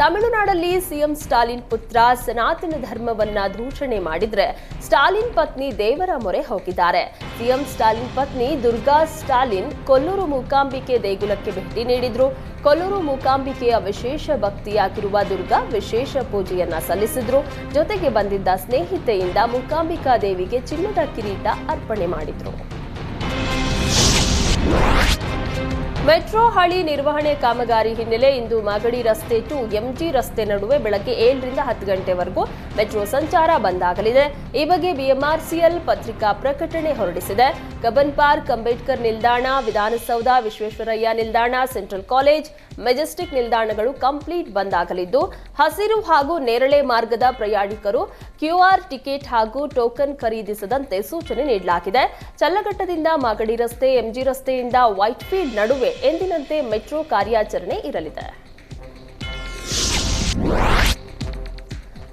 ತಮಿಳುನಾಡಲ್ಲಿ ಸಿಎಂ ಸ್ಟಾಲಿನ್ ಪುತ್ರ ಸನಾತನ ಧರ್ಮವನ್ನ ದೂಷಣೆ ಮಾಡಿದ್ರೆ ಸ್ಟಾಲಿನ್ ಪತ್ನಿ ದೇವರ ಮೊರೆ ಹೋಗಿದ್ದಾರೆ. ಸಿಎಂ ಸ್ಟಾಲಿನ್ ಪತ್ನಿ ದುರ್ಗಾ ಸ್ಟಾಲಿನ್ ಕೊಲ್ಲೂರು ಮೂಕಾಂಬಿಕೆ ದೇಗುಲಕ್ಕೆ ಭೇಟಿ ನೀಡಿದ್ರು. ಕೊಲ್ಲೂರು ಮೂಕಾಂಬಿಕೆಯ ವಿಶೇಷ ಭಕ್ತಿಯಾಗಿರುವ ದುರ್ಗಾ ವಿಶೇಷ ಪೂಜೆಯನ್ನ ಸಲ್ಲಿಸಿದ್ರು. ಜೊತೆಗೆ ಬಂದಿದ್ದ ಸ್ನೇಹಿತೆಯಿಂದ ಮೂಕಾಂಬಿಕಾ ದೇವಿಗೆ ಚಿನ್ನದ ಕಿರೀಟ ಅರ್ಪಣೆ ಮಾಡಿದ್ರು. ಮೆಟ್ರೋ ಹಳಿ ನಿರ್ವಹಣೆ ಕಾಮಗಾರಿ ಹಿನ್ನೆಲೆ ಇಂದು ಮಾಗಡಿ ರಸ್ತೆ ಟು ಎಂಜಿ ರಸ್ತೆ ನಡುವೆ ಬೆಳಗ್ಗೆ 7 ರಿಂದ 10 ಗಂಟೆವರೆಗೂ ಮೆಟ್ರೋ ಸಂಚಾರ ಬಂದ್ ಆಗಲಿದೆ. ಈ ಬಗ್ಗೆ ಬಿಎಂಆರ್ಸಿಎಲ್ ಪತ್ರಿಕಾ ಪ್ರಕಟಣೆ ಹೊರಡಿಸಿದೆ. ಕಬ್ಬನ್ ಪಾರ್ಕ್, ಅಂಬೇಡ್ಕರ್ ನಿಲ್ದಾಣ, ವಿಧಾನಸೌಧ, ವಿಶ್ವೇಶ್ವರಯ್ಯ ನಿಲ್ದಾಣ, ಸೆಂಟ್ರಲ್ ಕಾಲೇಜ್, ಮೆಜೆಸ್ಟಿಕ್ ನಿಲ್ದಾಣಗಳು ಕಂಪ್ಲೀಟ್ ಬಂದ್ ಆಗಲಿದ್ದು, ಹಸಿರು ಹಾಗೂ ನೇರಳೆ ಮಾರ್ಗದ ಪ್ರಯಾಣಿಕರು ಕ್ಯೂಆರ್ ಟಿಕೆಟ್ ಹಾಗೂ ಟೋಕನ್ ಖರೀದಿಸದಂತೆ ಸೂಚನೆ ನೀಡಲಾಗಿದೆ. ಚಲ್ಲಘಟ್ಟದಿಂದ ಮಾಗಡಿ ರಸ್ತೆ, ಎಂಜಿ ರಸ್ತೆಯಿಂದ ವೈಟ್ಫೀಲ್ಡ್ ನಡುವೆ ಎಂದಿನಂತೆ ಮೆಟ್ರೋ ಕಾರ್ಯಾಚರಣೆ ಇರಲಿದೆ.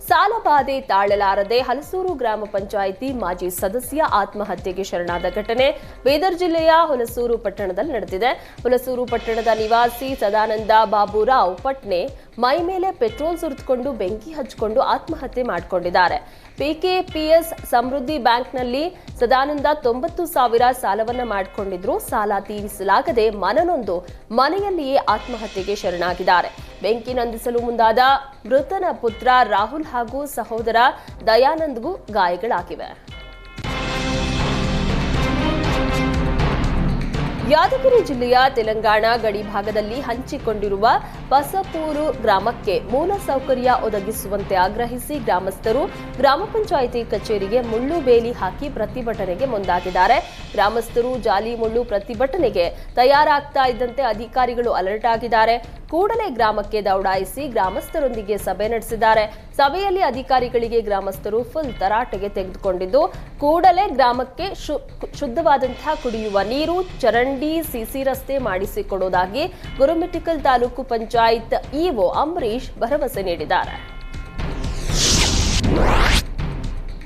ಸಾಲಬಾಧೆ ತಾಳಲಾರದೆ ಹಲಸೂರು ಗ್ರಾಮ ಪಂಚಾಯಿತಿ ಮಾಜಿ ಸದಸ್ಯ ಆತ್ಮಹತ್ಯೆಗೆ ಶರಣಾದ ಘಟನೆ ಬೀದರ್ ಜಿಲ್ಲೆಯ ಹುಲಸೂರು ಪಟ್ಟಣದಲ್ಲಿ ನಡೆದಿದೆ. ಹುಲಸೂರು ಪಟ್ಟಣದ ನಿವಾಸಿ ಸದಾನಂದ ಬಾಬುರಾವ್ ಪಟ್ನೆ ಮೈ ಮೇಲೆ ಪೆಟ್ರೋಲ್ ಸುರಿದುಕೊಂಡು ಬೆಂಕಿ ಹಚ್ಚಿಕೊಂಡು ಆತ್ಮಹತ್ಯೆ ಮಾಡಿಕೊಂಡಿದ್ದಾರೆ. ಪಿಕೆಪಿಎಸ್ ಸಮೃದ್ಧಿ ಬ್ಯಾಂಕ್ನಲ್ಲಿ ಸದಾನಂದ 90,000 ಸಾಲವನ್ನ ಮಾಡಿಕೊಂಡಿದ್ರು. ಸಾಲ ತೀರಿಸಲಾಗದೆ ಮನನೊಂದು ಮನೆಯಲ್ಲಿಯೇ ಆತ್ಮಹತ್ಯೆಗೆ ಶರಣಾಗಿದ್ದಾರೆ. ಬೆಂಕಿ ನಂದಿಸಲು ಮುಂದಾದ ಮೃತನ ಪುತ್ರ ರಾಹುಲ್ ಹಾಗೂ ಸಹೋದರ ದಯಾನಂದ್ಗೂ ಗಾಯಗಳಾಗಿವೆ. ಯಾದಗಿರಿ ಜಿಲ್ಲೆಯ ತೆಲಂಗಾಣ ಗಡಿ ಭಾಗದಲ್ಲಿ ಹಂಚಿಕೊಂಡಿರುವ ಪಸಪೂರು ಗ್ರಾಮಕ್ಕೆ ಮೂಲ ಸೌಕರ್ಯ ಒದಗಿಸುವಂತೆ ಆಗ್ರಹಿಸಿ ಗ್ರಾಮಸ್ಥರು ಗ್ರಾಮ ಪಂಚಾಯಿತಿ ಕಚೇರಿಗೆ ಮುಳ್ಳು ಬೇಲಿ ಹಾಕಿ ಪ್ರತಿಭಟನೆಗೆ ಮುಂದಾಗಿದ್ದಾರೆ. ಗ್ರಾಮಸ್ಥರು ಜಾಲಿ ಮುಳ್ಳು ಪ್ರತಿಭಟನೆಗೆ ತಯಾರಾಗ್ತಾ ಇದ್ದಂತೆ ಅಧಿಕಾರಿಗಳು ಅಲರ್ಟ್ ಆಗಿದ್ದಾರೆ. ಕೂಡಲೇ ಗ್ರಾಮಕ್ಕೆ ದೌಡಾಯಿಸಿ ಗ್ರಾಮಸ್ಥರೊಂದಿಗೆ ಸಭೆ ನಡೆಸಿದ್ದಾರೆ. ಸಭೆಯಲ್ಲಿ ಅಧಿಕಾರಿಗಳಿಗೆ ಗ್ರಾಮಸ್ಥರು ಫುಲ್ ತರಾಟೆಗೆ ತೆಗೆದುಕೊಂಡಿದ್ದು, ಕೂಡಲೇ ಗ್ರಾಮಕ್ಕೆ ಶುದ್ಧವಾದಂತಹ ಕುಡಿಯುವ ನೀರು, ಚರಂಡಿ, ಸಿಸಿ ರಸ್ತೆ ಮಾಡಿಸಿಕೊಡುವುದಾಗಿ ಗುರುಮಿಠಕಲ್ ತಾಲೂಕು ಪಂಚಾಯತ್ ಇಒ ಅಂಬರೀಶ್ ಭರವಸೆ ನೀಡಿದ್ದಾರೆ.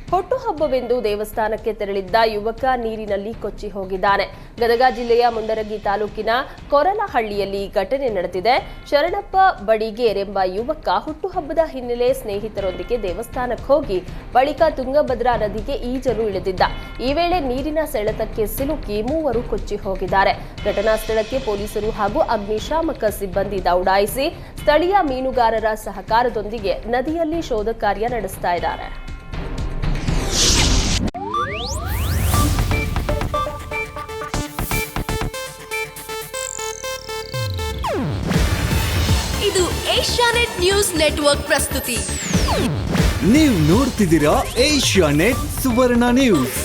ಹುಟ್ಟುಹಬ್ಬವೆಂದು ದೇವಸ್ಥಾನಕ್ಕೆ ತೆರಳಿದ್ದ ಯುವಕ ನೀರಿನಲ್ಲಿ ಕೊಚ್ಚಿ ಹೋಗಿದ್ದಾನೆ. ಗದಗ ಜಿಲ್ಲೆಯ ಮುಂಡರಗಿ ತಾಲೂಕಿನ ಕೊರಲಹಳ್ಳಿಯಲ್ಲಿ ಘಟನೆ ನಡೆದಿದೆ. ಶರಣಪ್ಪ ಬಡಿಗೇರ್ ಎಂಬ ಯುವಕ ಹುಟ್ಟುಹಬ್ಬದ ಹಿನ್ನೆಲೆ ಸ್ನೇಹಿತರೊಂದಿಗೆ ದೇವಸ್ಥಾನಕ್ಕೆ ಹೋಗಿ ಬಳಿಕ ತುಂಗಭದ್ರಾ ನದಿಗೆ ಈಜಲು ಇಳಿದಿದ್ದ. ಈ ವೇಳೆ ನೀರಿನ ಸೆಳೆತಕ್ಕೆ ಸಿಲುಕಿ ಮೂವರು ಕೊಚ್ಚಿ ಹೋಗಿದ್ದಾರೆ. ಘಟನಾ ಸ್ಥಳಕ್ಕೆ ಪೊಲೀಸರು ಹಾಗೂ ಅಗ್ನಿಶಾಮಕ ಸಿಬ್ಬಂದಿ ದೌಡಾಯಿಸಿ ಸ್ಥಳೀಯ ಮೀನುಗಾರರ ಸಹಕಾರದೊಂದಿಗೆ ನದಿಯಲ್ಲಿ ಶೋಧ ಕಾರ್ಯ ನಡೆಸ್ತಾ ಇದ್ದಾರೆ. ಇದು ಏಷ್ಯಾನೆಟ್ ನ್ಯೂಸ್ ನೆಟ್ವರ್ಕ್ ಪ್ರಸ್ತುತಿ. ನೀವು ನೋಡ್ತಿದ್ದೀರಾ ಏಷ್ಯಾನೆಟ್ ಸುವರ್ಣ ನ್ಯೂಸ್.